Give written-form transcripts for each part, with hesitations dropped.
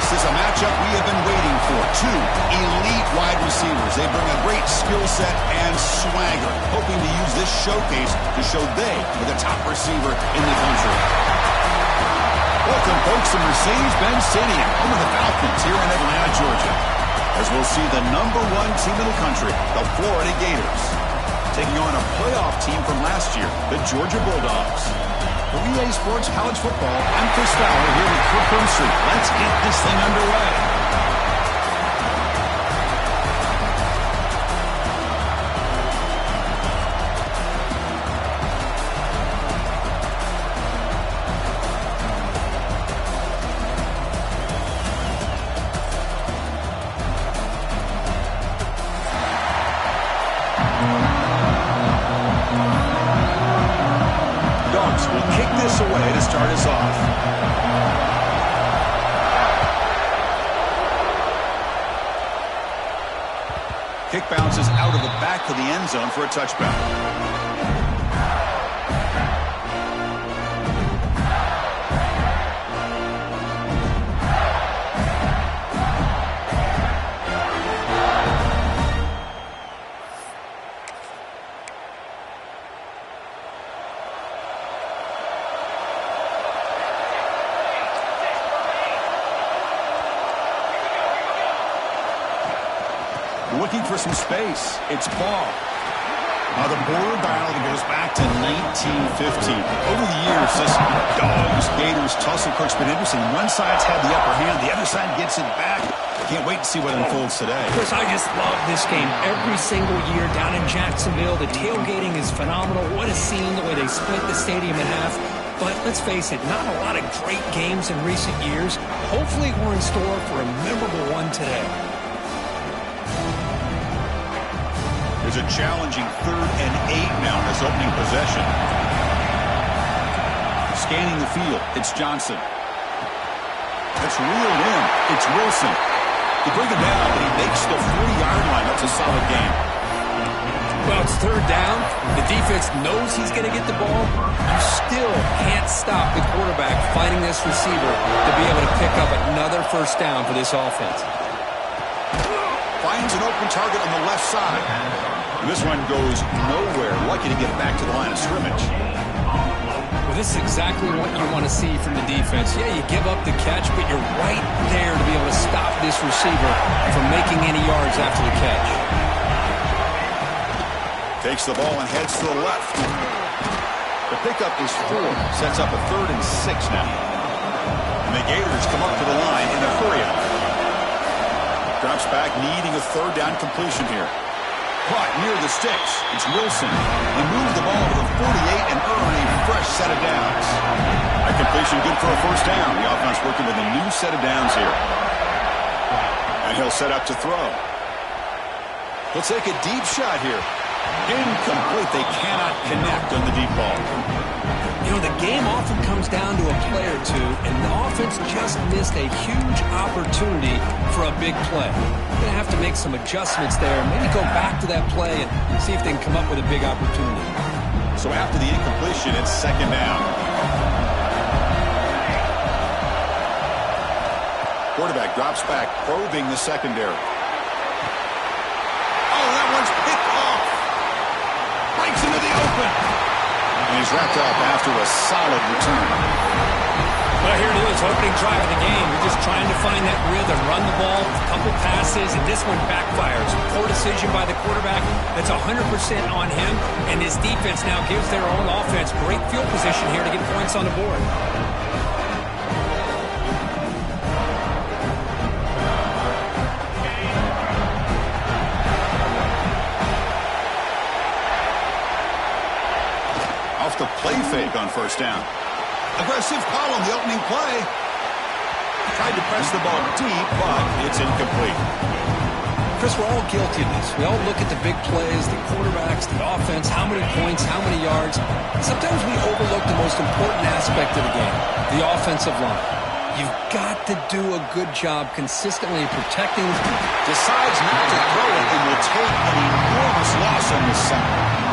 This is a matchup we have been waiting for. Two elite wide receivers. They bring a great skill set and swagger, hoping to use this showcase to show they are the top receiver in the country. Welcome, folks, to Mercedes-Benz Stadium, home of the Falcons here in Atlanta, Georgia, as we'll see the #1 team in the country, the Florida Gators, taking on a playoff team from last year, the Georgia Bulldogs. For EA Sports College Football, I'm Chris Fowler here with Kirk Herbstreit. Let's get this thing underway. Away to start us off. Kick bounces out of the back of the end zone for a touchback. Looking for some space. It's ball. Now the border battle goes back to 1915. Over the years, this Dogs-Gators tussle, Kirk's been interesting. One side's had the upper hand. The other side gets it back. Can't wait to see what unfolds today. Chris, I just love this game. Every single year down in Jacksonville, the tailgating is phenomenal. What a scene, the way they split the stadium in half. But let's face it, not a lot of great games in recent years. Hopefully we're in store for a memorable one today. There's a challenging 3rd and 8 now in this opening possession. Scanning the field, it's Johnson. That's reeled in. It's Wilson. You bring him down, but he makes the 40-yard line. That's a solid game. Well, it's 3rd down. The defense knows he's going to get the ball. You still can't stop the quarterback finding this receiver to be able to pick up another 1st down for this offense. Finds an open target on the left side. And this one goes nowhere. Lucky to get back to the line of scrimmage. Well, this is exactly what you want to see from the defense. Yeah, you give up the catch, but you're right there to be able to stop this receiver from making any yards after the catch. Takes the ball and heads to the left. The pickup is 4. Sets up a 3rd and 6 now. And the Gators come up to the line in a hurry. Drops back, needing a 3rd down completion here. Caught near the sticks. It's Wilson. He moved the ball to the 48 and earned a fresh set of downs. That completion good for a 1st down. The offense working with a new set of downs here. And he'll set up to throw. He'll take a deep shot here. Incomplete. They cannot connect on the deep ball. You know, the game often comes down to a play or two, and the offense just missed a huge opportunity for a big play. They're going to have to make some adjustments there, maybe go back to that play and see if they can come up with a big opportunity. So after the incompletion, it's 2nd down. Quarterback drops back, probing the secondary. Oh, that one's picked off. Breaks into the open. And he's wrapped up after a solid return. Well, here it is, opening drive of the game. You're just trying to find that rhythm, run the ball, a couple passes, and this one backfires. Poor decision by the quarterback. That's 100% on him, and his defense now gives their own offense great field position here to get points on the board. The play fake on 1st down. Aggressive call on the opening play. Tried to press the ball deep, but it's incomplete. Chris, we're all guilty of this. We all look at the big plays, the quarterbacks, the offense, how many points, how many yards. Sometimes we overlook the most important aspect of the game, the offensive line. You've got to do a good job consistently protecting. Decides not to throw it and will take an enormous loss on this side.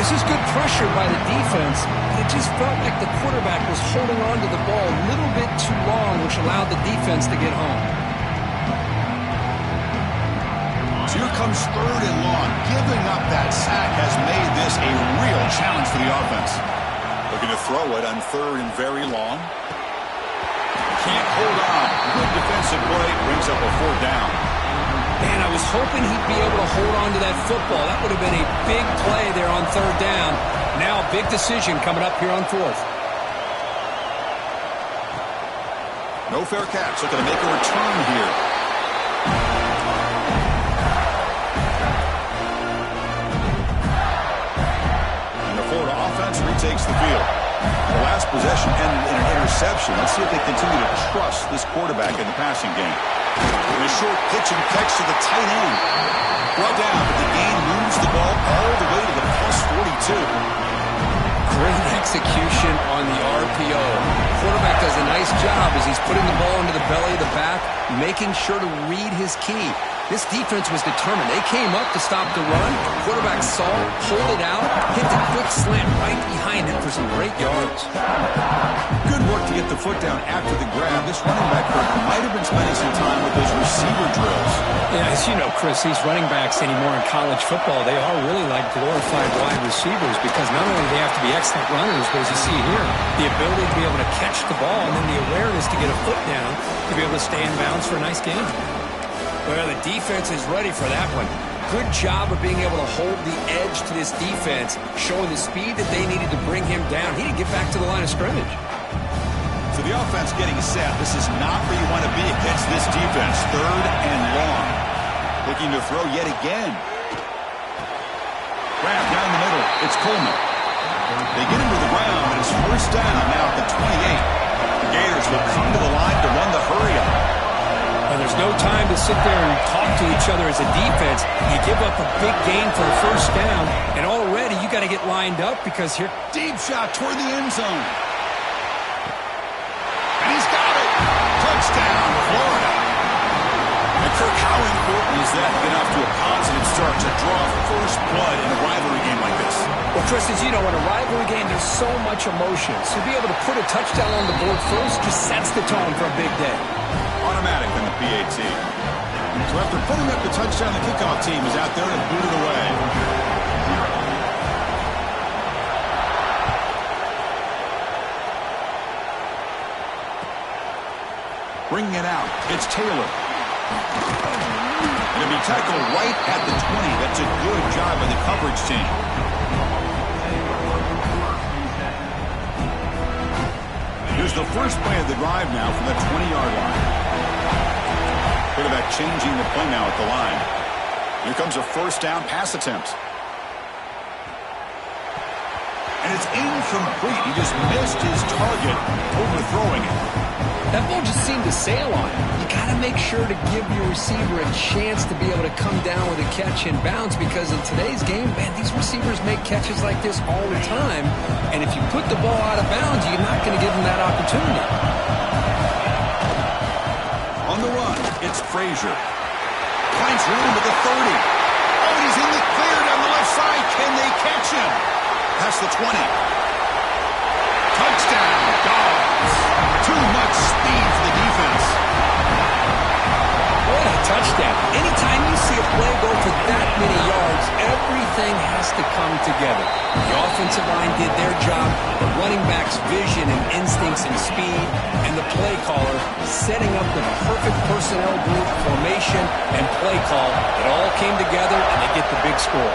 This is good pressure by the defense, but it just felt like the quarterback was holding on to the ball a little bit too long, which allowed the defense to get home. So here comes 3rd and long. Giving up that sack has made this a real challenge for the offense. Looking to throw it on 3rd and very long. Can't hold on. Good defensive play. Brings up a 4th down. Man, I was hoping he'd be able to hold on to that football. That would have been a big play there on 3rd down. Now a big decision coming up here on 4th. No fair catch. Looking to make a return here. And the Florida offense retakes the field. The last possession ended in an interception. Let's see if they continue to trust this quarterback in the passing game. And a short pitch and catch to the tight end. Brought down, but the gain moves the ball all the way to the +42. Great execution on the RPO. Quarterback does a nice job as he's putting the ball into the belly of the back, making sure to read his key. This defense was determined. They came up to stop the run. Quarterback saw, pulled it out, hit the quick slant right behind him for some great yards. Good work to get the foot down after the grab. This running back might have been spending some time with those receiver drills. Yeah, as you know, Chris, these running backs anymore in college football, they are really like glorified wide receivers because not only do they have to be excellent runners, but as you see here, the ability to be able to catch the ball and then the awareness to get a foot down to be able to stay in bounds for a nice game. Well, the defense is ready for that one. Good job of being able to hold the edge to this defense, showing the speed that they needed to bring him down. He didn't get back to the line of scrimmage. So the offense getting set. This is not where you want to be against this defense. 3rd and long. Looking to throw yet again. Grab down the middle. It's Coleman. They get him to the ground, but it's 1st down now at the 28. The Gators will come to the line to run the hurry-up. And there's no time to sit there and talk to each other as a defense. You give up a big gain for a 1st down, and already you got to get lined up because here... Deep shot toward the end zone. And he's got it. Touchdown, Florida. And Kirk, how important is that to get off to a positive start to draw first blood in a rivalry game like this? Well, Chris, as you know, in a rivalry game, there's so much emotion. So to be able to put a touchdown on the board first just sets the tone for a big day. Automatic on the PAT. So after putting up the touchdown, the kickoff team is out there to boot it away. Bringing it out, it's Taylor. And it'll be tackled right at the 20. That's a good job by the coverage team. Here's the first play of the drive now from the 20-yard line. Quarterback changing the play now at the line. Here comes a 1st down pass attempt. And it's incomplete. He just missed his target, overthrowing it. That ball just seemed to sail on him. You got to make sure to give your receiver a chance to be able to come down with a catch and bounce because in today's game, man, these receivers make catches like this all the time. And if you put the ball out of bounds, you're not going to give them that opportunity. On the run, it's Frazier. Finds room at the 30. Oh, and he's in the clear down the left side. Can they catch him? Past the 20. Touchdown, Dogs. Too much speed for the defense. What a touchdown. Anytime you see a play go for that many yards, everything has to come together. The offensive line did their job, the running back's vision and instincts and speed, and the play caller setting up the perfect personnel group, formation, and play call. It all came together, and they get the big score.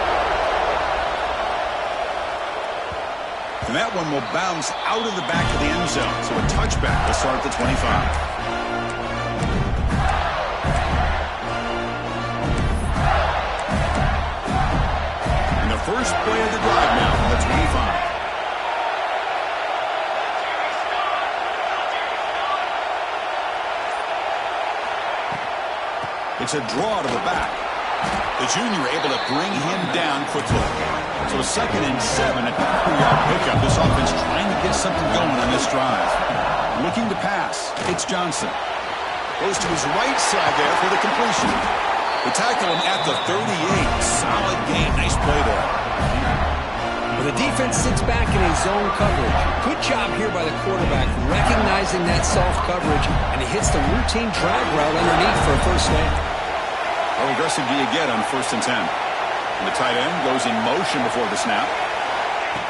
And that one will bounce out of the back of the end zone. So a touchback to start at the 25. And the first play of the drive now from the 25. It's a draw to the back. The junior able to bring him down quickly. So a 2nd and 7, a 3-yard pickup. This offense trying to get something going on this drive. Looking to pass. It's Johnson. Goes to his right side there for the completion. They tackle him at the 38. Solid gain. Nice play there. Well, the defense sits back in a zone coverage. Good job here by the quarterback, recognizing that soft coverage, and he hits the routine drag route underneath for a first down. How aggressive do you get on 1st and 10? And the tight end goes in motion before the snap.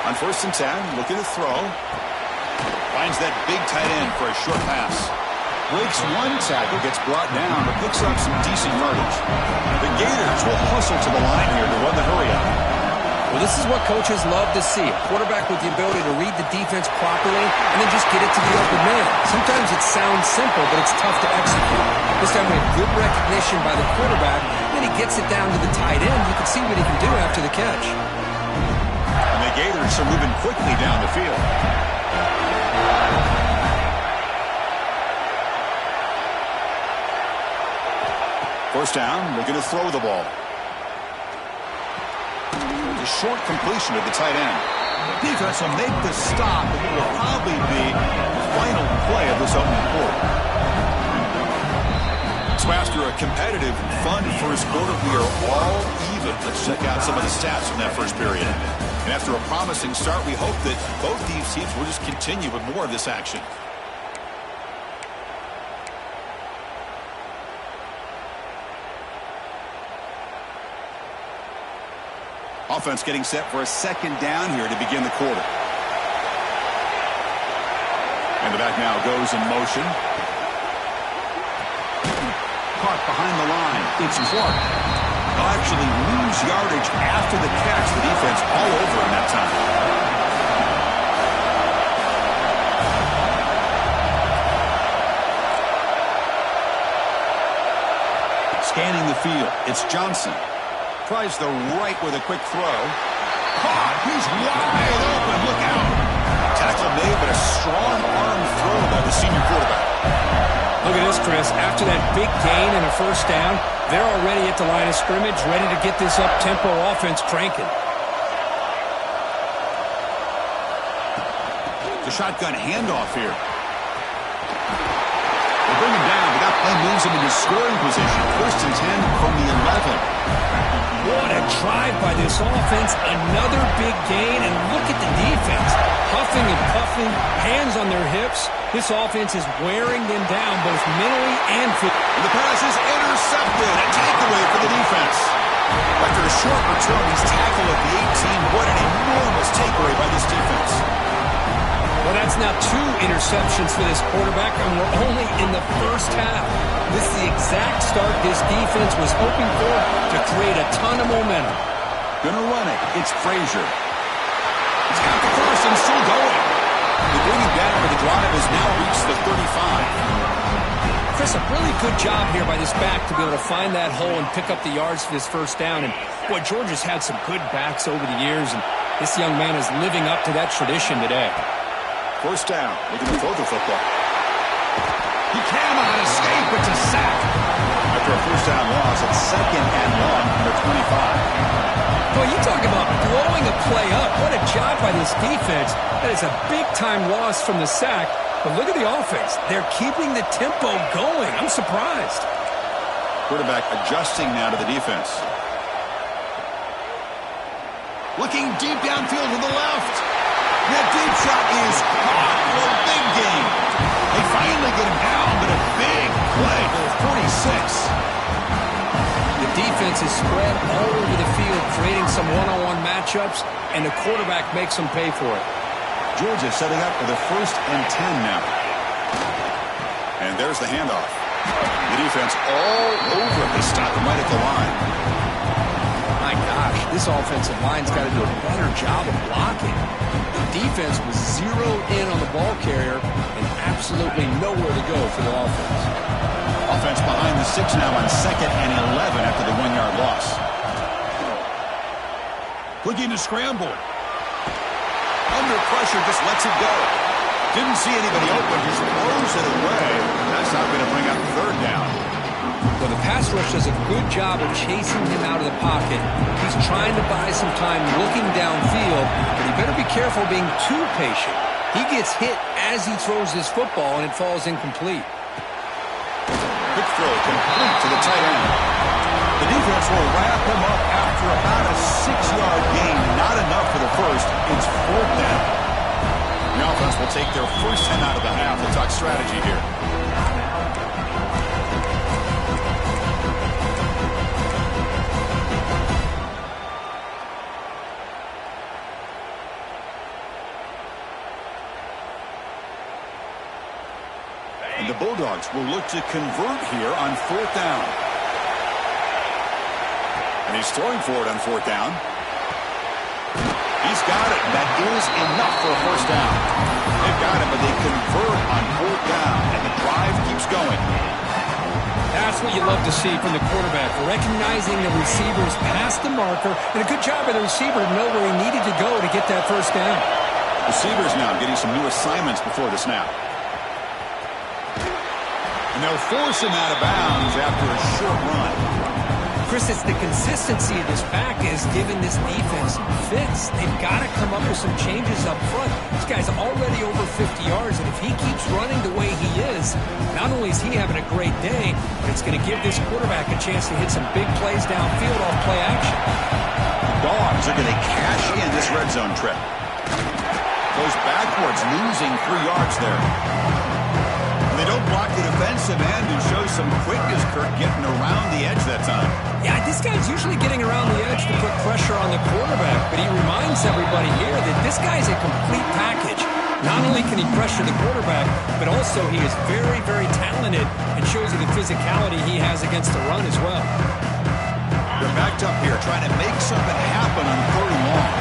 On 1st and 10, looking to throw. Finds that big tight end for a short pass. Breaks one tackle, gets brought down, but picks up some decent yardage. The Gators will hustle to the line here to run the hurry up. Well, this is what coaches love to see. A quarterback with the ability to read the defense properly and then just get it to the open man. Sometimes it sounds simple, but it's tough to execute. This time we have good recognition by the quarterback. Then he gets it down to the tight end. You can see what he can do after the catch. And the Gators are moving quickly down the field. First down, looking to throw the ball. A short completion to the tight end. The defense will make the stop, and it will probably be the final play of this opening quarter. So after a competitive, fun first quarter, we are all even. Let's check out some of the stats from that first period. And after a promising start, we hope that both these teams will just continue with more of this action. Offense getting set for a second down here to begin the quarter. And the back now goes in motion. Caught behind the line. It's Clark. They'll actually lose yardage after the catch. The defense all over him that time. Scanning the field. It's Johnson. Tries the right with a quick throw. Caught. He's wide open. Look out. Tackle made, but a strong arm throw by the senior quarterback. Look at this, Chris. After that big gain and a first down, they're already at the line of scrimmage, ready to get this up-tempo offense cranking. The shotgun handoff here. They bring him down, but that play moves him into scoring position. 1st and 10 from the 11. What a drive by this offense. Another big gain, and look at the defense. Huffing and puffing, hands on their hips. This offense is wearing them down both mentally and physically. The pass is intercepted. A takeaway for the defense. After a short return, he's tackled at the 18. What an enormous takeaway by this defense. Well, that's now 2 interceptions for this quarterback, and we're only in the first half. This is the exact start this defense was hoping for to create a ton of momentum. Gonna run it. It's Frazier. He's got the first and still going. They bring him down, but the drive has now reached the 35. Chris, a really good job here by this back to be able to find that hole and pick up the yards for this first down. And, boy, Georgia's had some good backs over the years, and this young man is living up to that tradition today. First down, looking to throw the football. He cannot escape. It's a sack. After a first down loss, it's 2nd and 1 from the 25. Boy, you talk about blowing a play up. What a job by this defense. That is a big-time loss from the sack. But look at the offense. They're keeping the tempo going. I'm surprised. Quarterback adjusting now to the defense. Looking deep downfield to the left. That deep shot is caught for a big gain. They finally get him down, but a big play for 46. The defense is spread all over the field, creating some one-on-one matchups, and the quarterback makes them pay for it. Georgia setting up for the 1st and 10 now. And there's the handoff. The defense all over him. They stop him right at the line. My gosh, this offensive line's got to do a better job of blocking. The defense was zeroed in on the ball carrier and absolutely nowhere to go for the offense. Offense behind the 6 now on 2nd and 11 after the 1-yard loss. Looking to scramble. Under pressure, just lets it go. Didn't see anybody open, just throws it away. That's not going to bring up 3rd down. Well, the pass rush does a good job of chasing him out of the pocket. He's trying to buy some time looking downfield, but he better be careful being too patient. He gets hit as he throws his football, and it falls incomplete. Quick throw complete to the tight end. The defense will wrap him up after about a 6-yard gain. Not enough for the first. It's 4th down. The offense will take their first 10 out of the half. We'll talk strategy here. And the Bulldogs will look to convert here on 4th down. And he's throwing for it on 4th down. He's got it. That is enough for a first down. They've got it, but they convert on 4th down, and the drive keeps going. That's what you love to see from the quarterback, recognizing the receivers past the marker, and a good job by the receiver to know where he needed to go to get that first down. Receivers now getting some new assignments before the snap. And they'll force him out of bounds after a short run. Chris, it's the consistency of this back is giving this defense fits. They've got to come up with some changes up front. This guy's already over 50 yards, and if he keeps running the way he is, not only is he having a great day, but it's going to give this quarterback a chance to hit some big plays downfield off play action. The Dogs are going to cash in this red zone trip. Goes backwards, losing 3 yards there. They don't block the defensive end and show some quickness, Kirk, getting around the edge that time. Yeah, this guy's usually getting around the edge to put pressure on the quarterback, but he reminds everybody here that this guy's a complete package. Not only can he pressure the quarterback, but also he is very, very talented and shows you the physicality he has against the run as well. They're backed up here trying to make something happen on 3rd and long.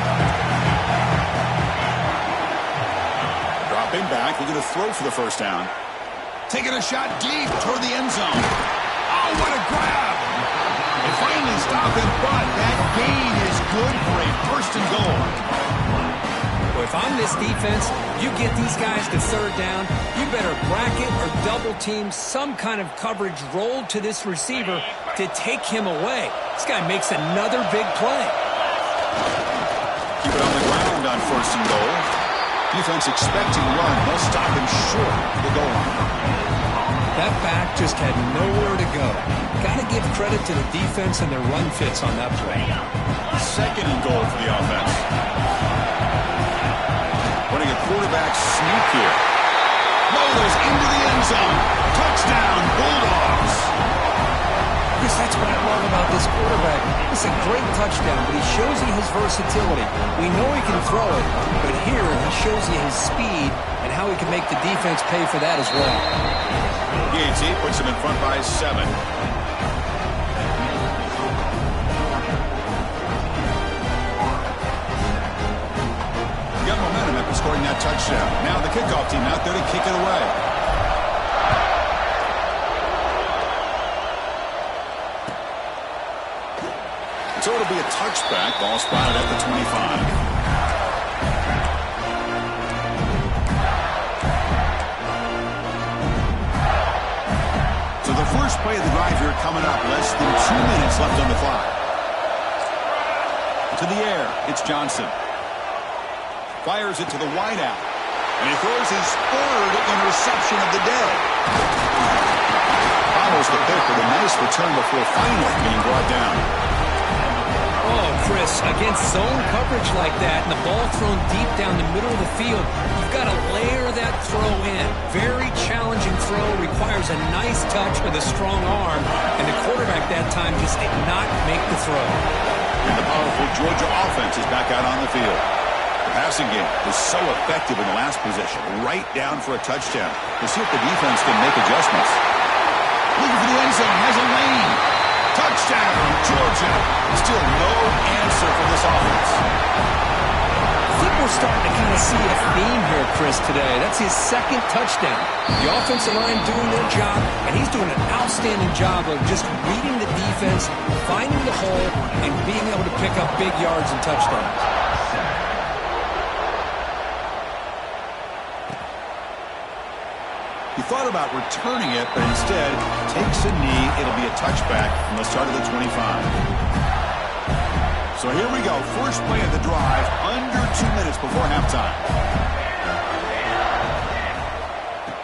Dropping back, looking to throw for the first down. Taking a shot deep toward the end zone. Oh, what a grab! They finally stop him, but that gain is good for a 1st and goal. Well, if I'm this defense, you get these guys to 3rd down, you better bracket or double team some kind of coverage rolled to this receiver to take him away. This guy makes another big play. Keep it on the ground on 1st and goal. Defense expecting run. They'll stop him short of the goal line. That back just had nowhere to go. Got to give credit to the defense and their run fits on that play. 2nd and goal for the offense. Running a quarterback sneak here. Rolls into the end zone. Touchdown, Bulldogs. Chris, that's what I love about this quarterback. It's a great touchdown, but he shows you his versatility. We know he can throw it, but here he shows you his speed and how he can make the defense pay for that as well. Ncaa puts him in front by 7. Got momentum after scoring that touchdown. Now the kickoff team out there to kick it away. So it'll be a touchback. Ball spotted at the 25. So the first play of the drive here coming up. Less than 2 minutes left on the clock. To the air. It's Johnson. Fires it to the wideout. And he throws his 3rd interception of the day. Follows the pick with a nice return before finally being brought down. Oh, Chris, against zone coverage like that and the ball thrown deep down the middle of the field, you've got to layer that throw in. Very challenging throw, requires a nice touch with a strong arm, and the quarterback that time just did not make the throw. And the powerful Georgia offense is back out on the field. The passing game was so effective in the last possession, right down for a touchdown. We'll see if the defense can make adjustments. Looking for the end zone, has a lane. Touchdown, Georgia. Still no answer for this offense. I think we're starting to kind of see a theme here, Chris, today. That's his 2nd touchdown. The offensive line doing their job, and he's doing an outstanding job of just reading the defense, finding the hole, and being able to pick up big yards and touchdowns. He thought about returning it, but instead takes a knee. It'll be a touchback from the start of the 25. So here we go. First play of the drive, under 2 minutes before halftime.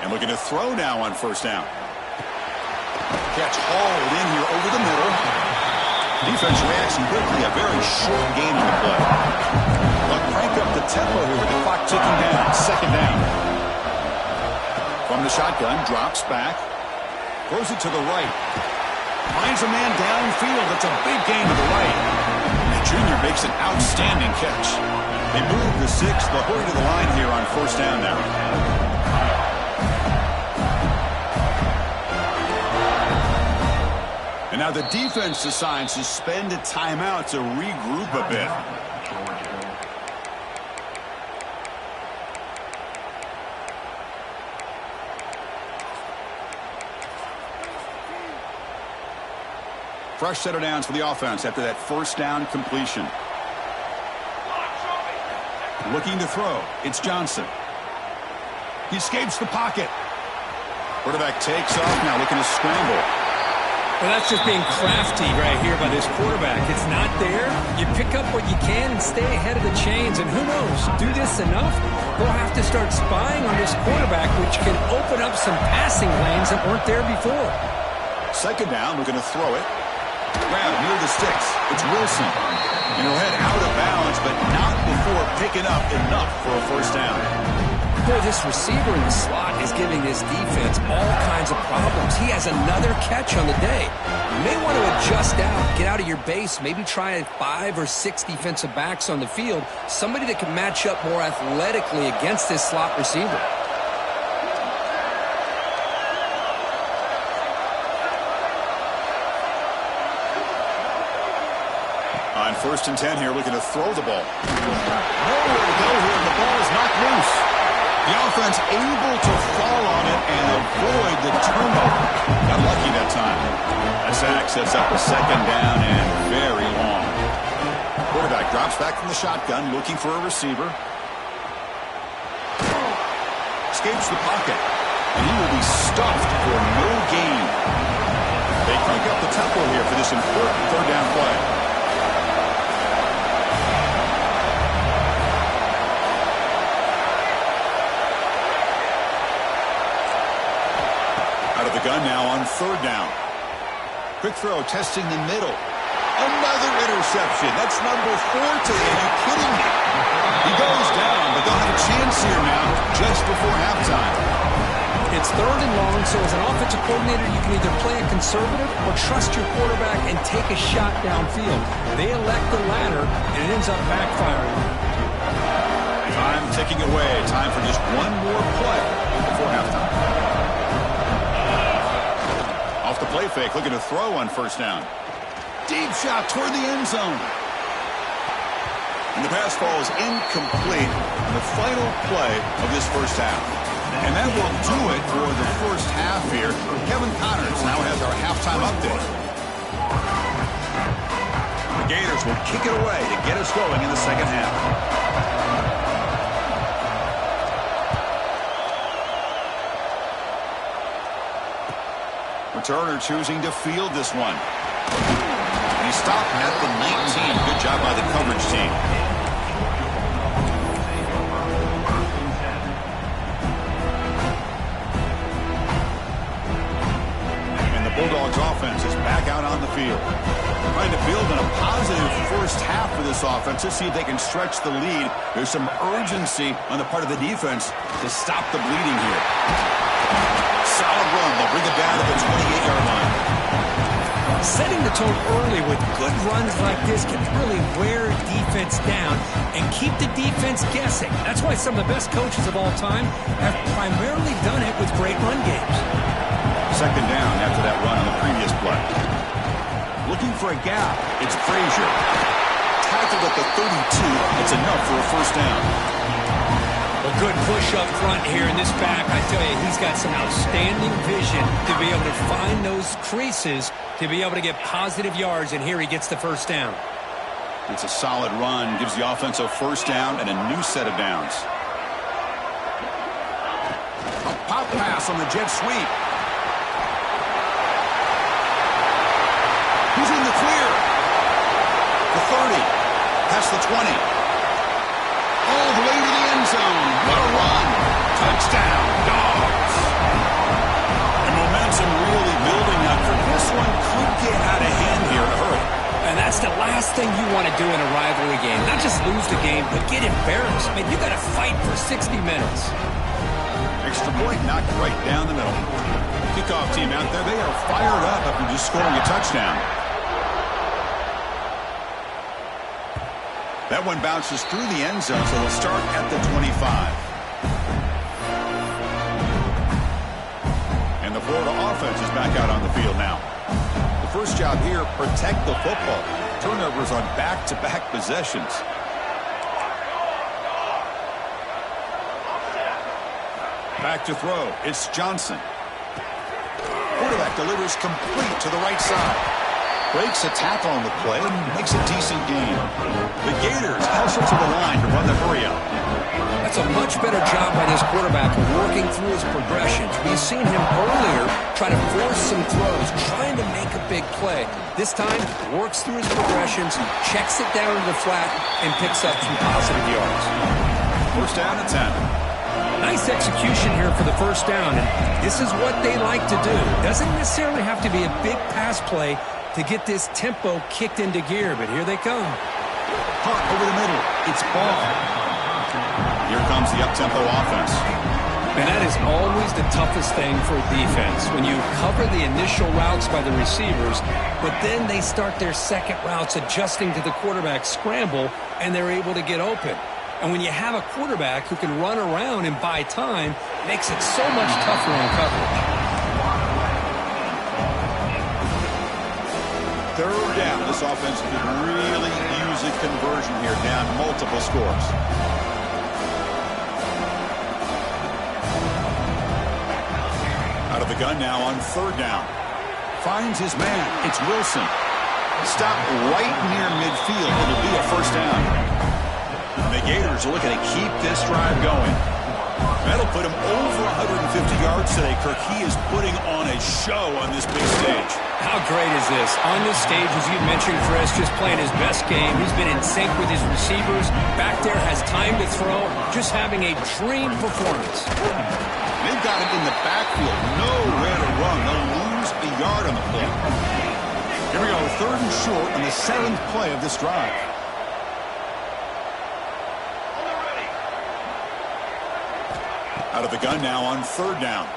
And looking to throw now on 1st down. Catch hauled in here over the middle. Defense reacts quickly, a very short game on the play. They'll crank up the tempo here with the clock ticking down. Second down. From the shotgun, drops back. Throws it to the right. Finds a man downfield. It's a big gain to the right. The junior makes an outstanding catch. They move the 6. They'll hurry to the line here on first down now. And now the defense decides to spend a timeout to regroup a bit. Fresh set of downs for the offense after that first down completion. Looking to throw. It's Johnson. He escapes the pocket. Quarterback takes off now, looking to scramble. Well, that's just being crafty right here by this quarterback. It's not there. You pick up what you can and stay ahead of the chains. And who knows, do this enough, they'll have to start spying on this quarterback, which can open up some passing lanes that weren't there before. Second down, we're going to throw it. Grab near the sticks. It's Wilson. And he'll head out of bounds, but not before picking up enough for a first down. Boy, this receiver in the slot is giving this defense all kinds of problems. He has another catch on the day. You may want to adjust out, get out of your base, maybe try 5 or 6 defensive backs on the field, somebody that can match up more athletically against this slot receiver. On 1st and 10 here, looking to throw the ball. Nowhere to go here, and the ball is knocked loose. The offense able to fall on it and avoid the turnover. Got lucky that time. A sack sets up a second down and very long. Quarterback drops back from the shotgun, looking for a receiver. Escapes the pocket, and he will be stuffed for no gain. They crank up the tempo here for this important third down play. The gun now on third down. Quick throw, testing the middle. Another interception. That's number 4 today. Are you kidding me? He goes down, but they'll have a chance here now just before halftime. It's third and long, so as an offensive coordinator, you can either play a conservative or trust your quarterback and take a shot downfield. They elect the latter, and it ends up backfiring. Time ticking away. Time for just one more play before halftime. Off the play fake, looking to throw on first down. Deep shot toward the end zone. And the pass falls incomplete in the final play of this first half. And that will do it for the first half here. Kevin Connors now has our halftime update. The Gators will kick it away to get us going in the second half. Turner choosing to field this one. He stopped at the 19. Good job by the coverage team. And the Bulldogs offense is back out on the field. Trying to build on a positive first half for this offense to see if they can stretch the lead. There's some urgency on the part of the defense to stop the bleeding here. Solid run. They'll bring it down to the 28-yard line. Setting the tone early with good runs like this can really wear defense down and keep the defense guessing. That's why some of the best coaches of all time have primarily done it with great run games. Second down after that run on the previous play. Looking for a gap. It's Frazier. Tackled at the 32. It's enough for a first down. A good push up front here in this back. I tell you, he's got some outstanding vision to be able to find those creases, to be able to get positive yards, and here he gets the first down. It's a solid run, gives the offense a first down and a new set of downs. A pop pass on the jet sweep. He's in the clear. The 30, past the 20. All the way to the end zone. What a run. Touchdown, Dogs. And momentum really building up. For this one could get out of hand here in a hurry. And that's the last thing you want to do in a rivalry game. Not just lose the game, but get embarrassed. I mean, you got to fight for 60 minutes. Extra point knocked right down the middle. Kickoff team out there, they are fired up after just scoring a touchdown. That one bounces through the end zone, so they'll start at the 25. And the Florida offense is back out on the field now. The first job here, protect the football. Turnovers on back-to-back possessions. Back to throw. It's Johnson. Quarterback delivers complete to the right side. Breaks a tackle on the play and makes a decent gain. The Gators hustle to the line to run the hurry-up. That's a much better job by this quarterback of working through his progressions. We've seen him earlier try to force some throws, trying to make a big play. This time, works through his progressions, checks it down to the flat, and picks up some positive yards. First down at 10. Nice execution here for the first down, and this is what they like to do. Doesn't necessarily have to be a big pass play to get this tempo kicked into gear, but here they come. Hot over the middle. It's ball. Here comes the up-tempo offense. And that is always the toughest thing for a defense, when you cover the initial routes by the receivers, but then they start their second routes adjusting to the quarterback's scramble, and they're able to get open. And when you have a quarterback who can run around and buy time, it makes it so much tougher on coverage. Third down. This offense could really use a conversion here, down multiple scores. Out of the gun now on third down. Finds his man. It's Wilson. Stop right near midfield. It'll be a first down. The Gators are looking to keep this drive going. That'll put him over 150 yards today, Kirk. He is putting on a show on this big stage. How great is this? On this stage, as you mentioned, Chris, just playing his best game. He's been in sync with his receivers. Back there, has time to throw. Just having a dream performance. They've got him in the backfield. Nowhere to run. They'll lose a yard on the play. Here we go. Third and short on the 7th play of this drive. Out of the gun now on third down.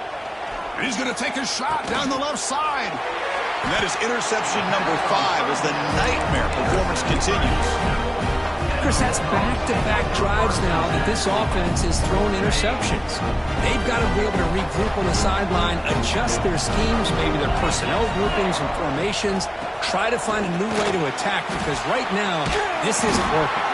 And he's going to take a shot down the left side. And that is interception number 5 as the nightmare performance continues. Chris, that's back-to-back drives now that this offense has thrown interceptions. They've got to be able to regroup on the sideline, adjust their schemes, maybe their personnel groupings and formations, try to find a new way to attack, because right now, this isn't working.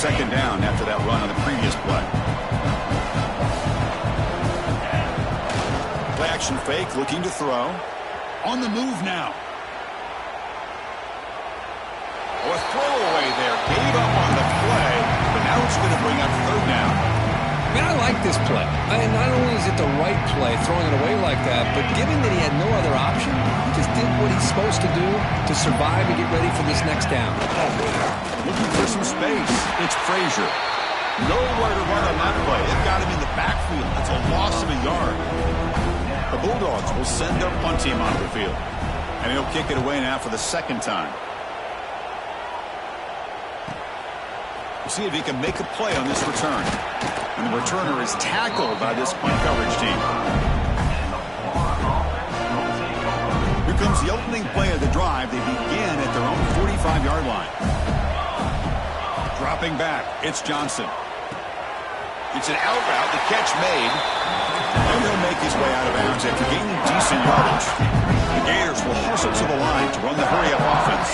Second down after that run on the previous play. Play action fake, looking to throw. On the move now. Oh, a throwaway there. Gave up on the play, but now it's going to bring up third down. I mean, I like this play. Not only is it the right play, throwing it away like that, but given that he had no other option, he just did what he's supposed to do to survive and get ready for this next down. Looking for some space. It's Frazier. Nowhere to run on that play. They've got him in the backfield. That's a loss of a yard. The Bulldogs will send their punt team onto the field. And he'll kick it away now for the second time. We'll see if he can make a play on this return. And the returner is tackled by this punt coverage team. Here comes the opening play of the drive. They begin at their own 45-yard line. Dropping back, it's Johnson. It's an out route, the catch made. And he'll make his way out of bounds after gaining decent yardage. The Gators will hustle to the line to run the hurry-up offense.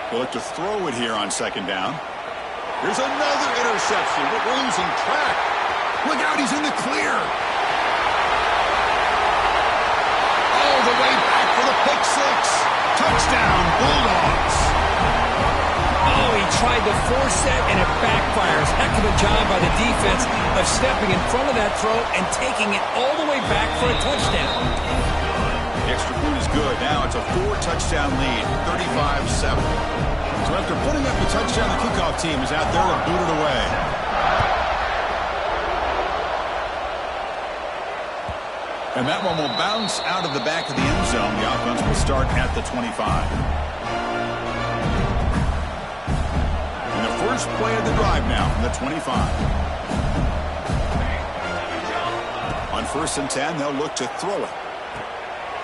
They'll look to throw it here on second down. Here's another interception, but we're losing track. Look out, he's in the clear. All the way back for the pick six. Touchdown, Bulldogs. Oh, he tried to force that, and it backfires. Heck of a job by the defense of stepping in front of that throw and taking it all the way back for a touchdown. The extra point is good. Now it's a 4-touchdown lead, 35-7. So after putting up the touchdown, the kickoff team is out there to boot it away. And that one will bounce out of the back of the end zone. The offense will start at the 25. And the first play of the drive now from the 25. On 1st and 10, they'll look to throw it.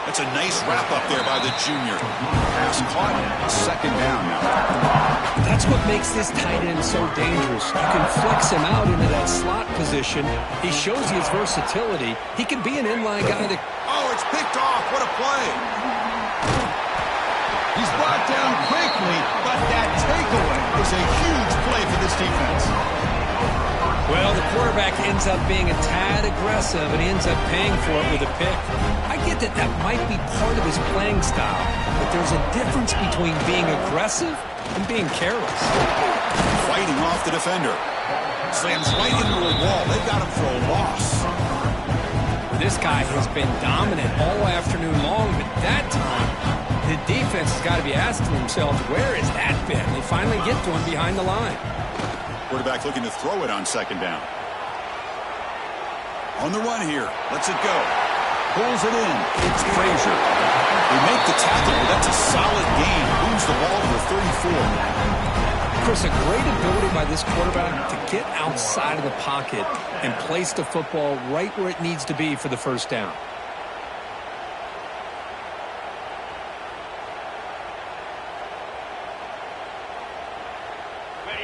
That's a nice wrap up there by the junior. Pass caught. 2nd down now. That's what makes this tight end so dangerous. You can flex him out into that slot position. He shows you his versatility. He can be an inline guy that... Oh, it's picked off. What a play. He's brought down quickly, but that takeaway is a huge play for this defense. Well, the quarterback ends up being a tad aggressive, and he ends up paying for it with a pick. I get that that might be part of his playing style, but there's a difference between being aggressive and being careless. Fighting off the defender. Slams right into a wall. They got him for a loss. This guy has been dominant all afternoon long, but that time, the defense has got to be asking themselves, where has that been? They finally get to him behind the line. Quarterback looking to throw it on 2nd down. On the run here. Lets it go. Pulls it in. It's Frazier. They make the tackle, but that's a solid gain. Moves the ball to the 34. Chris, a great ability by this quarterback to get outside of the pocket and place the football right where it needs to be for the 1st down.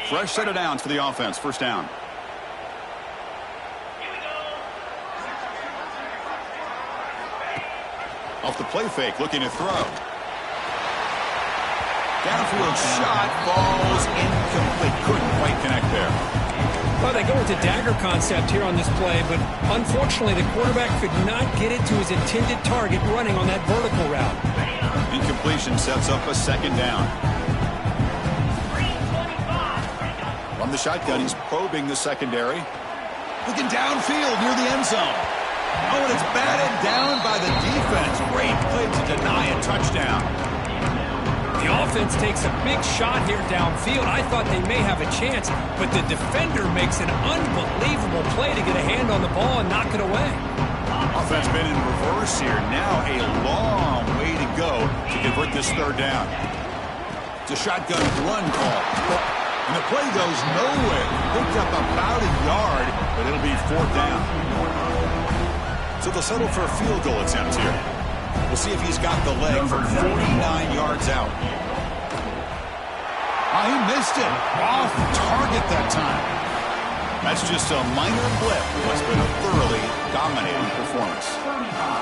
Fresh set of downs for the offense. 1st down. Off the play fake, looking to throw. Downfield shot falls incomplete. Couldn't quite connect there. Well, they go with the dagger concept here on this play, but unfortunately the quarterback could not get it to his intended target running on that vertical route. Incompletion sets up a 2nd down. From the shotgun, he's probing the secondary. Looking downfield near the end zone. Oh, and it's batted down by the defense. Great play to deny a touchdown. The offense takes a big shot here downfield. I thought they may have a chance, but the defender makes an unbelievable play to get a hand on the ball and knock it away. Offense been in reverse here. Now a long way to go to convert this 3rd down. It's a shotgun run call. And the play goes nowhere. Picked up about a yard, but it'll be 4th down. So they'll settle for a field goal attempt here. We'll see if he's got the leg from 49 yards out. Oh, he missed it. Off target that time. That's just a minor blip. What's been a thoroughly dominating performance.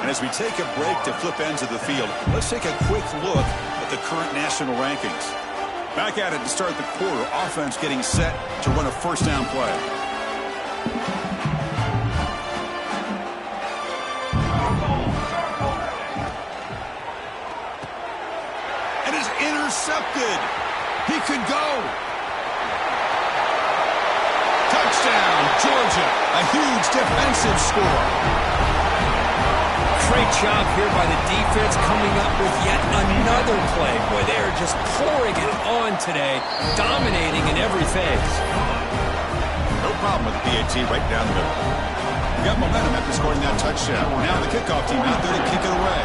And as we take a break to flip ends of the field, let's take a quick look at the current national rankings. Back at it to start the quarter. Offense getting set to run a 1st down play. And is intercepted. He could go. Touchdown, Georgia. A huge defensive score. Great job here by the defense coming up with yet another play. Boy, they are just pouring it on today, dominating in every phase. No problem with the PAT right down the middle. We got momentum after scoring that touchdown. Now the kickoff team out there to kick it away.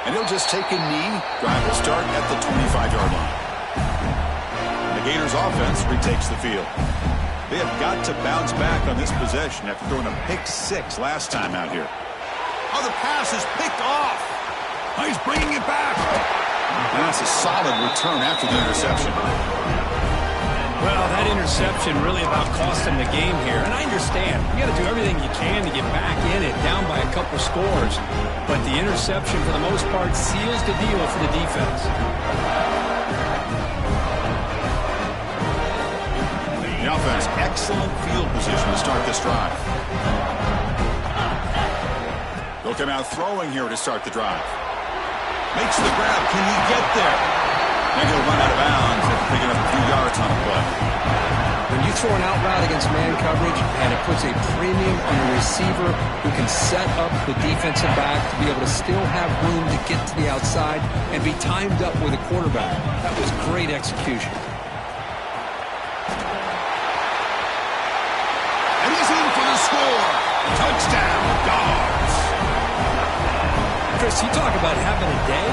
And he'll just take a knee. Drive will start at the 25-yard line. The Gators offense retakes the field. They have got to bounce back on this possession after throwing a pick 6 last time out here. Oh, the pass is picked off. Oh, he's bringing it back. And that's a solid return after the interception. Well, that interception really about cost them the game here. And I understand. You got to do everything you can to get back in it, down by a couple scores. But the interception, for the most part, seals the deal for the defense. The offense, excellent field position to start this drive. They'll come out throwing here to start the drive. Makes the grab. Can he get there? And he'll run out of bounds and picking up a few yards on the play. When you throw an out route against man coverage, and it puts a premium on the receiver who can set up the defensive back to be able to still have room to get to the outside and be timed up with a quarterback. That was great execution. And he's in for the score. Touchdown, Dogs. Chris, you talk about having a day.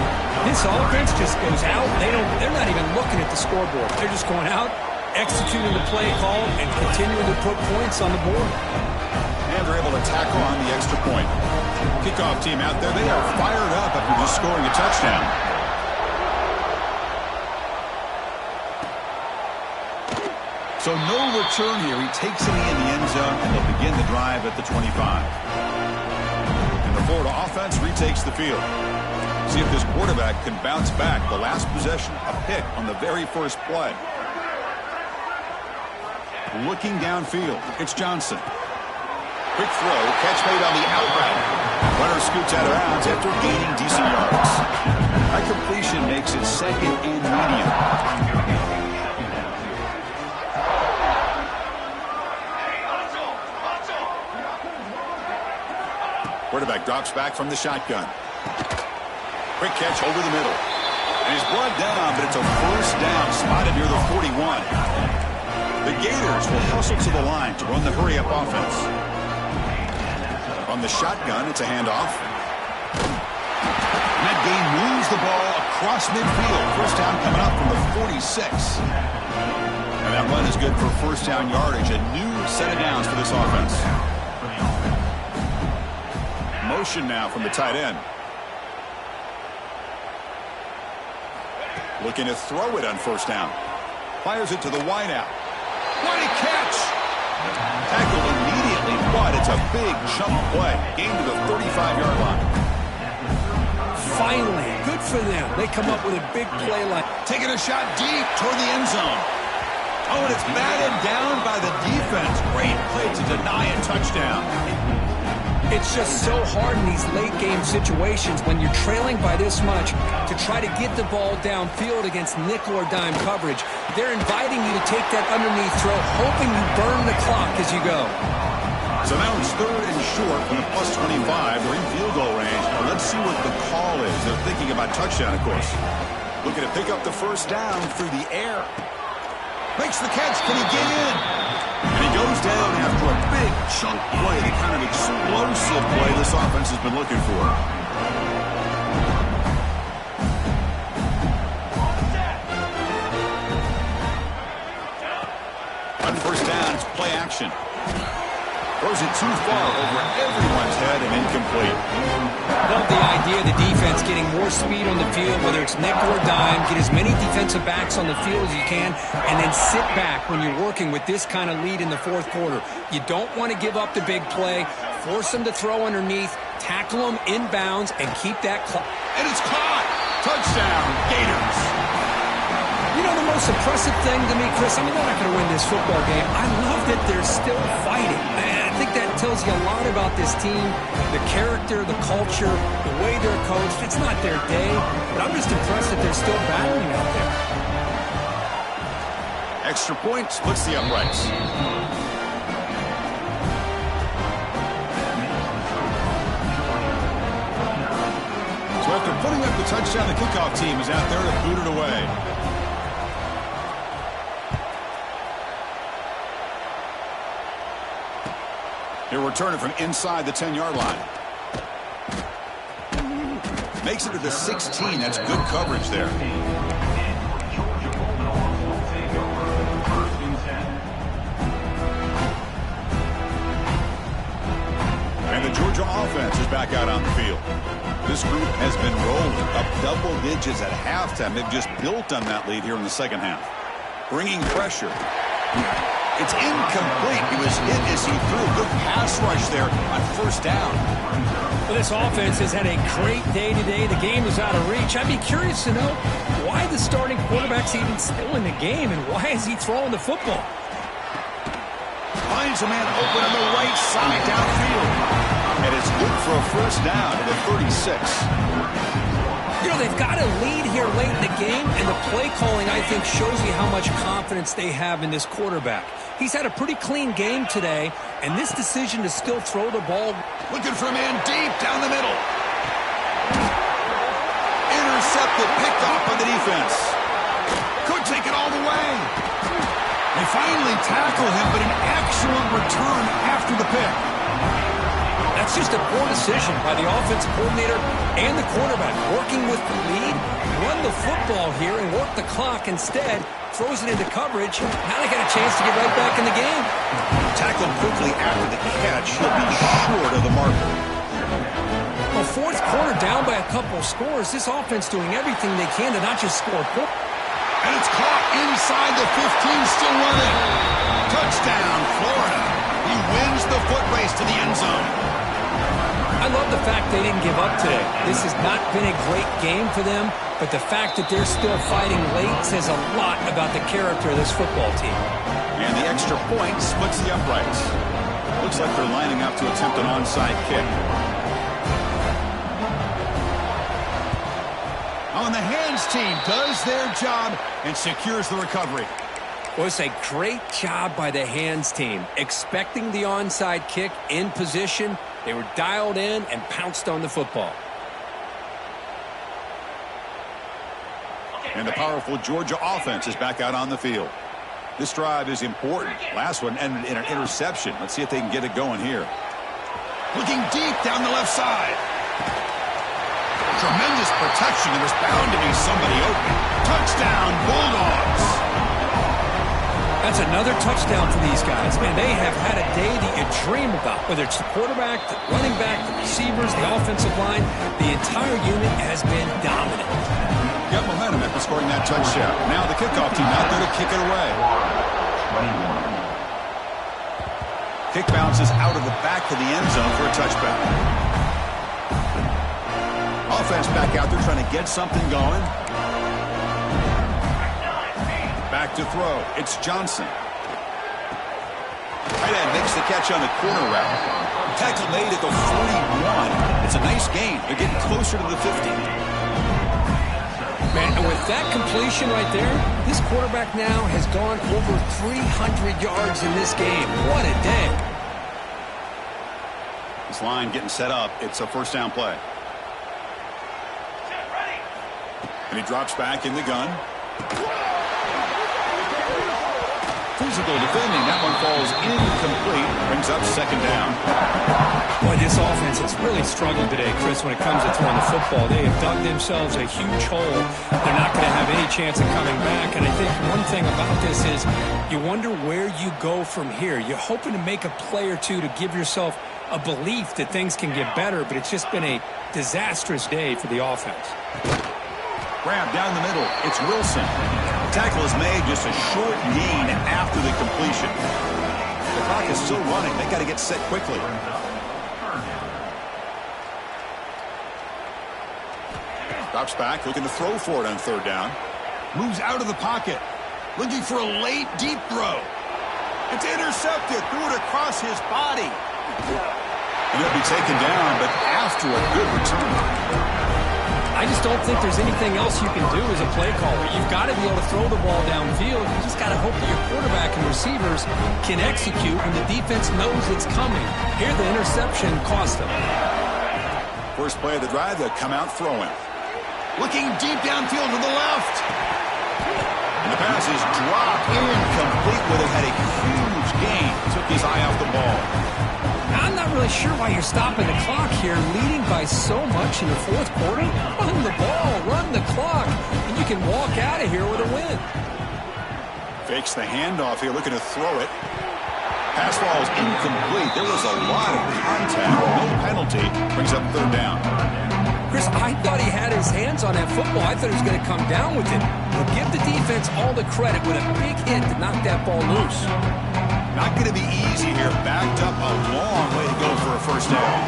This offense just goes out. They're not even looking at the scoreboard. They're just going out, executing the play call, and continuing to put points on the board. And they're able to tackle on the extra point. Kickoff team out there, they are fired up after just scoring a touchdown. So no return here. He takes it in the end zone, and they'll begin the drive at the 25. And the Florida offense retakes the field. See if this quarterback can bounce back. The last possession, a pick on the very first play. Looking downfield, it's Johnson. Quick throw, catch made on the out route. Runner scoots out of bounds after gaining decent yards. That completion makes it second and medium. Quarterback drops back from the shotgun. Quick catch over the middle. And he's brought down, but it's a first down spotted near the 41. The Gators will hustle to the line to run the hurry-up offense. From the shotgun, it's a handoff. And that game moves the ball across midfield. First down coming up from the 46. And that run is good for first down yardage. A new set of downs for this offense. Motion now from the tight end. Looking to throw it on first down. Fires it to the wideout. What a catch! Tackled immediately, but it's a big jump play. Gain to the 35-yard line. Finally, good for them. They come up with a big play like... Taking a shot deep toward the end zone. Oh, and it's batted down by the defense. Great play to deny a touchdown. It's just so hard in these late-game situations when you're trailing by this much to try to get the ball downfield against nickel or dime coverage. They're inviting you to take that underneath throw, hoping you burn the clock as you go. So now it's third and short from the plus 25. They're in field goal range. Now let's see what the call is. They're thinking about touchdown, of course. Looking to pick up the first down through the air. Makes the catch. Can he get in? And he goes down after a big chunk play, the kind of explosive play this offense has been looking for. On first down, it's play action. Throws it too far over everyone's head and incomplete. Love the idea of the defense getting more speed on the field, whether it's nickel or dime, get as many defensive backs on the field as you can, and then sit back when you're working with this kind of lead in the fourth quarter. You don't want to give up the big play, force them to throw underneath, tackle them inbounds, and keep that clock. And it's caught! Touchdown, Gators! You know the most impressive thing to me, Chris, I mean, they're not going to win this football game. I love that they're still fighting. And I think that tells you a lot about this team, the character, the culture, the way they're coached. It's not their day, but I'm just impressed that they're still battling out there. Extra point splits the uprights. So after putting up the touchdown, the kickoff team is out there to boot it away. He'll return it from inside the 10-yard line. Makes it to the 16. That's good coverage there. And the Georgia offense is back out on the field. This group has been rolling up double digits at halftime. They've just built on that lead here in the second half. Bringing pressure. It's incomplete. He was hit as he threw a good pass rush there on first down. Well, this offense has had a great day today. The game is out of reach. I'd be curious to know why the starting quarterback's even still in the game and why is he throwing the football? Finds a man open on the right side downfield. And it's good for a first down to the 36. You know, they've got a lead here late in the game, and the play calling, I think, shows you how much confidence they have in this quarterback. He's had a pretty clean game today, and this decision to still throw the ball. Looking for a man deep down the middle. Intercepted, picked off by the defense. Could take it all the way. They finally tackle him, but an excellent return after the pick. That's just a poor decision by the offensive coordinator and the quarterback. Working with the lead, run the football here and work the clock instead. Throws it into coverage. Now they got a chance to get right back in the game. Tackled quickly after the catch. He'll be short of the marker. Well, fourth quarter down by a couple scores. This offense doing everything they can to not just score points. And it's caught inside the 15, still running. Touchdown, Florida. He wins the foot race to the end zone. I love the fact they didn't give up today. This has not been a great game for them, but the fact that they're still fighting late says a lot about the character of this football team. And the extra point splits the uprights. Looks like they're lining up to attempt an onside kick. On the hands team does their job and secures the recovery. Well, it's a great job by the hands team. Expecting the onside kick in position, they were dialed in and pounced on the football. And the powerful Georgia offense is back out on the field. This drive is important. Last one ended in an interception. Let's see if they can get it going here. Looking deep down the left side. Tremendous protection. There was bound to be somebody open. Touchdown, Bulldogs. That's another touchdown for these guys. Man, they have had a day that you dream about. Whether it's the quarterback, the running back, the receivers, the offensive line, the entire unit has been dominant. Got momentum after scoring that touchdown. Now the kickoff team out there to kick it away. Kick bounces out of the back of the end zone for a touchback. Offense back out there trying to get something going. Back to throw. It's Johnson. Tight end makes the catch on the corner route. Tackle made at the 41. It's a nice gain. They're getting closer to the 50. Man, and with that completion right there, this quarterback now has gone over 300 yards in this game. What a day. This line getting set up. It's a first down play. And he drops back in the gun. Physical defending. That one falls incomplete. Brings up second down. Boy, this offense has really struggled today, Chris, when it comes to throwing the football. They have dug themselves a huge hole. They're not going to have any chance of coming back. And I think one thing about this is you wonder where you go from here. You're hoping to make a play or two to give yourself a belief that things can get better, but it's just been a disastrous day for the offense. Grab down the middle. It's Wilson. Tackle is made, just a short gain after the completion. The clock is still running. They got to get set quickly. Drops back, looking to throw for it on third down. Moves out of the pocket. Looking for a late, deep throw. It's intercepted. Threw it across his body. And he'll be taken down, but after a good return. I just don't think there's anything else you can do as a play caller. You've got to be able to throw the ball downfield. You just got to hope that your quarterback and receivers can execute when the defense knows it's coming. Here, the interception cost them. First play of the drive, they'll come out throwing. Looking deep downfield to the left. And the pass is dropped incomplete where they had a huge gain. Took his eye off the ball. I'm not really sure why you're stopping the clock here, leading by so much in the fourth quarter. Run the ball, run the clock, and you can walk out of here with a win. Fakes the handoff here, looking to throw it. Pass falls incomplete. There was a lot of contact. No penalty. Brings up third down. Chris, I thought he had his hands on that football. I thought he was going to come down with it. But give the defense all the credit with a big hit to knock that ball loose. Not going to be easy here. Backed up a long way to go for a first down.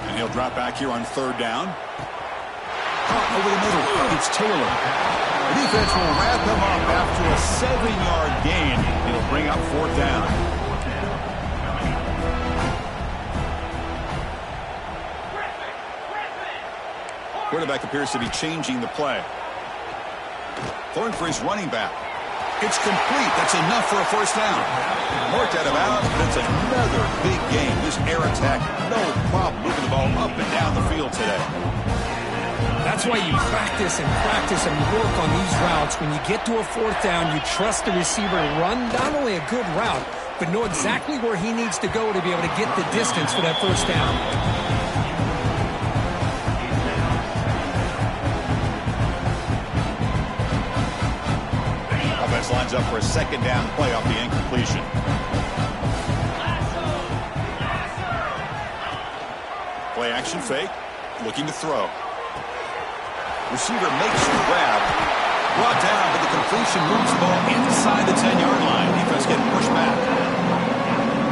And he'll drop back here on third down. Caught over the middle. It's Taylor. The defense will wrap him up after a 7-yard gain. It'll bring up fourth down. Quarterback appears to be changing the play. Throwing for his running back. It's complete. That's enough for a first down. Worked out of bounds, but it's another big game. This air attack, no problem moving the ball up and down the field today. That's why you practice and practice and work on these routes. When you get to a fourth down, you trust the receiver to run not only a good route, but know exactly where he needs to go to be able to get the distance for that first down. Offense lines up for a second down play off the incompletion. Play action fake, looking to throw. Receiver makes the grab. Brought down, but the completion moves the ball inside the 10-yard line. Defense getting pushed back.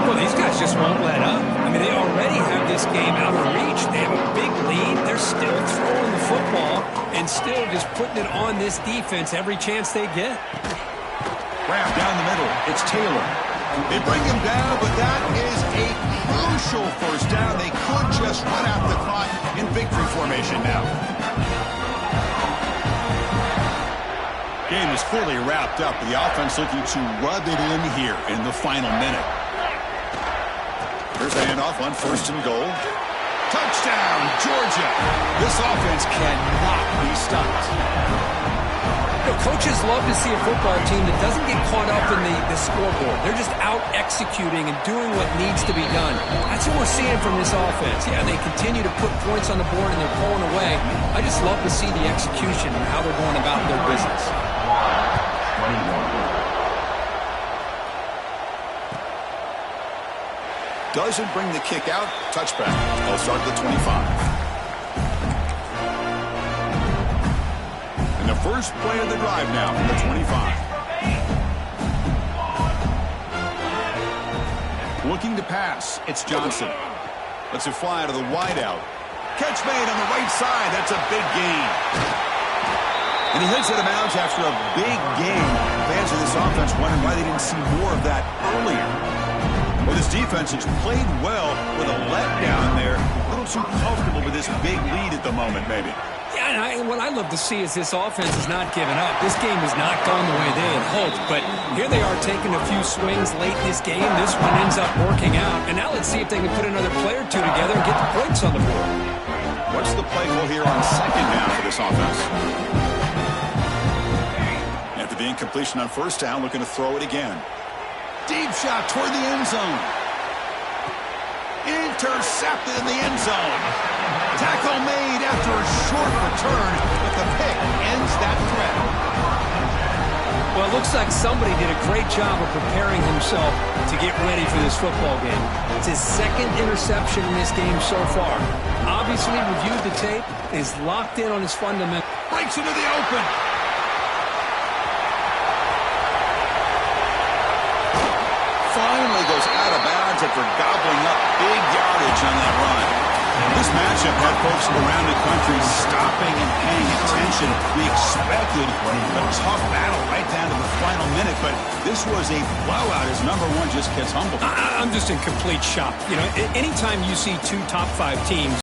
Well, these guys just won't let up. I mean, they already have this game out of reach. They have a big lead. They're still throwing the football and still just putting it on this defense every chance they get. Grab down the middle. It's Taylor. They bring him down, but that is a crucial first down. They could just run out the clock in victory formation now. Game is clearly wrapped up, with the offense looking to rub it in here in the final minute. Here's the handoff on first and goal. Touchdown, Georgia. This offense cannot be stopped. You know, coaches love to see a football team that doesn't get caught up in the scoreboard. They're just out executing and doing what needs to be done. That's what we're seeing from this offense. Yeah, they continue to put points on the board and they're pulling away. I just love to see the execution and how they're going about their business. Doesn't bring the kick out. Touchback. They'll start at the 25. And the first play of the drive now from the 25. Looking to pass. It's Johnson. Lets it fly to the wideout. Catch made on the right side. That's a big gain. And he hits out of bounds after a big game. Fans of this offense wondering why they didn't see more of that earlier. Well, this defense has played well with a letdown there. A little too comfortable with this big lead at the moment, maybe. Yeah, and what I love to see is this offense is not giving up. This game has not gone the way they had hoped, but here they are taking a few swings late in this game. This one ends up working out. And now let's see if they can put another play or two together and get the points on the board. What's the play call here on second down for this offense? After the incompletion on first down, looking to throw it again. Deep shot toward the end zone. Intercepted in the end zone. Tackle made after a short return, but the pick ends that threat. Well, it looks like somebody did a great job of preparing himself to get ready for this football game. It's his second interception in this game so far. Obviously reviewed the tape, is locked in on his fundamentals. Breaks into the open. Finally goes out of bounds after gobbling up big yardage on that run. This matchup had folks around the country stopping and paying attention. We expected a tough battle right down to the final minute, but this was a blowout as number one just gets humbled. I'm just in complete shock. You know, anytime you see two top 5 teams